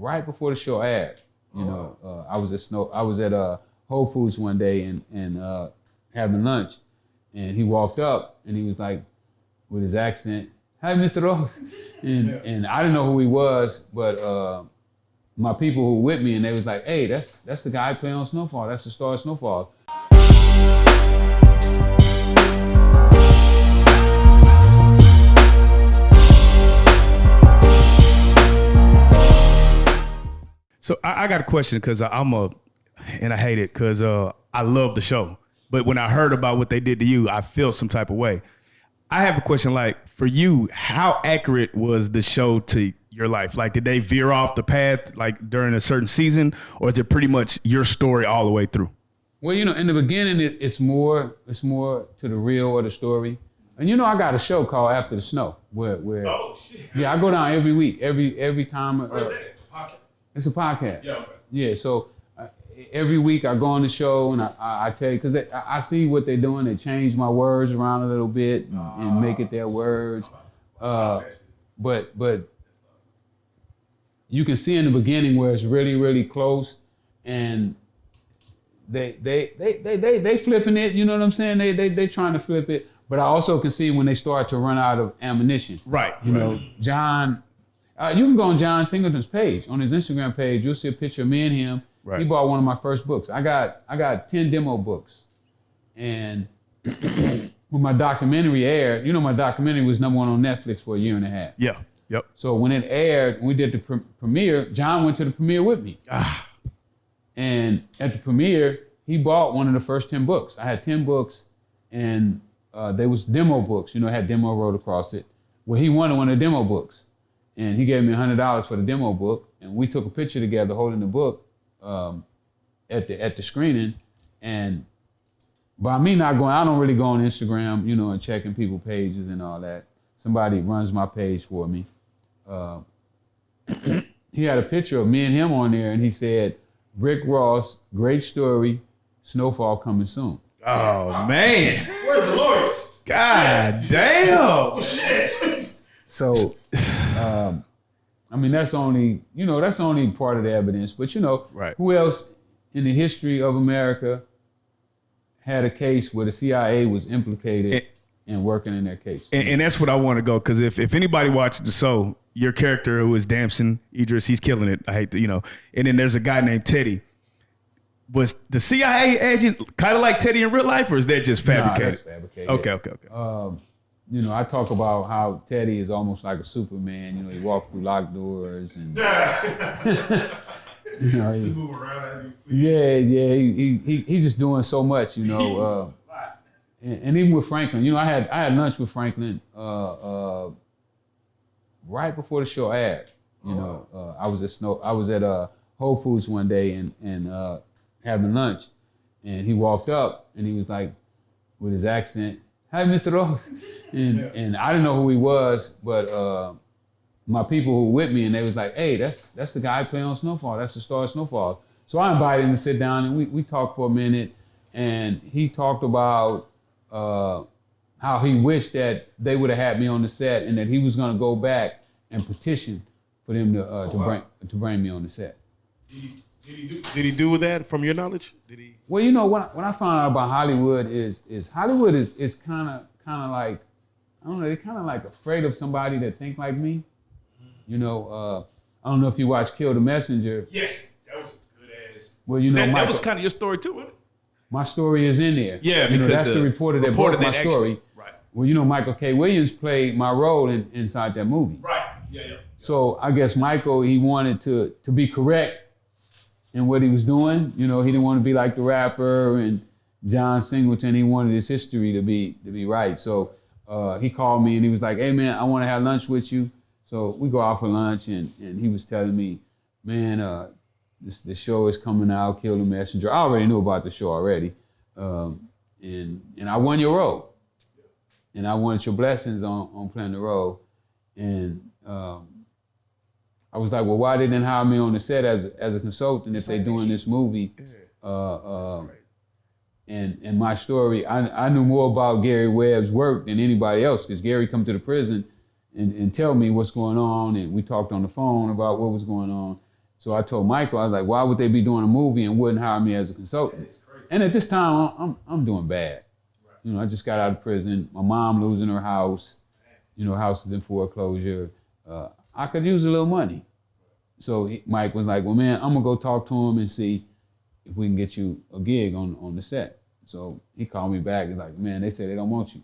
right before the show aired. I was at Whole Foods one day and having lunch, and he walked up and he was like, with his accent, "Hi, Mr. Ross," and I didn't know who he was, but my people who were with me, and they was like, "Hey, that's the guy playing on Snowfall. That's the star of Snowfall." So I got a question because and I hate it because I love the show. But when I heard about what they did to you, I feel some type of way. I have a question, like, for you, how accurate was the show to your life? Like, did they veer off the path, like, during a certain season, or is it pretty much your story all the way through? Well, in the beginning, it's more to the real of the story. And I got a show called After the Snow, where Oh, shit. yeah, I go down every week, every time. Where's that? Podcast. It's a podcast. Yeah. Okay. Yeah, so every week I go on the show and I tell you, because I see what they're doing. They change my words around a little bit and make it their words. But you can see in the beginning where it's really, really close, and they flipping it. You know what I'm saying? They trying to flip it. But I also can see when they start to run out of ammunition. Right. John. You can go on John Singleton's page, on his Instagram page. You'll see a picture of me and him. Right. He bought one of my first books. I got 10 demo books. And when my documentary aired, my documentary was #1 on Netflix for a year and a half. Yeah. Yep. So when it aired, we did the premiere, John went to the premiere with me. And at the premiere, he bought one of the first 10 books. I had 10 books, and they was demo books. It had demo wrote across it. Well, he wanted one of the demo books. And he gave me $100 for the demo book, and we took a picture together holding the book at the screening. And by me not going, I don't really go on Instagram, and checking people's pages and all that. Somebody runs my page for me. He had a picture of me and him on there, and he said, "Rick Ross, great story, Snowfall coming soon." Oh, man. Where's the lawyers? God damn. Oh, shit. So, that's only part of the evidence. But Right. Who else in the history of America had a case where the CIA was implicated in working in their case? And that's what I want to go, because if anybody watches the show, your character who is Damson Idris, he's killing it. I hate to, and then there's a guy named Teddy. Was the CIA agent kind of like Teddy in real life, or is that just fabricated? Nah, that's fabricated. Okay. I talk about how Teddy is almost like a Superman. He walks through locked doors and Just move around as you please. yeah. He's just doing so much. And even with Franklin, I had lunch with Franklin right before the show aired. I was at Whole Foods one day and having lunch, and he walked up and he was like, with his accent, "Hi, Mr. Ross," and I didn't know who he was, but my people who were with me, and they was like, "Hey, that's the guy playing on Snowfall. That's the star of Snowfall." So I invited him to sit down, and we talked for a minute, and he talked about how he wished that they would have had me on the set, and that he was going to go back and petition for them to bring me on the set. Did he do that from your knowledge? Did he? Well, when I found out about Hollywood is Hollywood is kind of like, I don't know, they're kind of like afraid of somebody that think like me. I don't know if you watch Kill the Messenger. Yes, that was a good ass. Well, that was kind of your story too, wasn't it? My story is in there. Yeah, because that's the reporter that broke my story. Right. Well, Michael K. Williams played my role inside that movie. Right. Yeah. So I guess Michael, he wanted to be correct in what he was doing. He didn't want to be like the rapper and John Singleton. He wanted his history to be right. So he called me and he was like, "Hey man, I want to have lunch with you." So we go out for lunch, and he was telling me, "Man, the show is coming out, Kill the Messenger." I already knew about the show already, and I won your role, and I wanted your blessings on playing the role, and I was like, "Well, why they didn't hire me on the set as a consultant if they're doing this movie?" And my story, I knew more about Gary Webb's work than anybody else, because Gary come to the prison and tell me what's going on, and we talked on the phone about what was going on. So I told Michael, I was like, why would they be doing a movie and wouldn't hire me as a consultant? And at this time, I'm doing bad. You know, I just got out of prison. My mom losing her house. You know, house is in foreclosure. I could use a little money. So Mike was like, well, man, I'm gonna go talk to him and see if we can get you a gig on the set. So he called me back. He's like, man, they said they don't want you.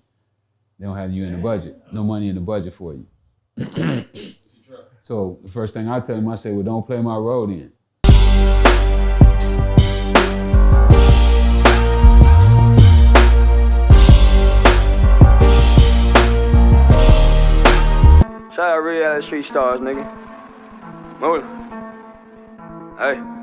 They don't have you in the budget. No money in the budget for you. So the first thing I tell him, I say, well, don't play my role then. Shout out Reallyfe Street Stars, nigga. Moolah. Hey.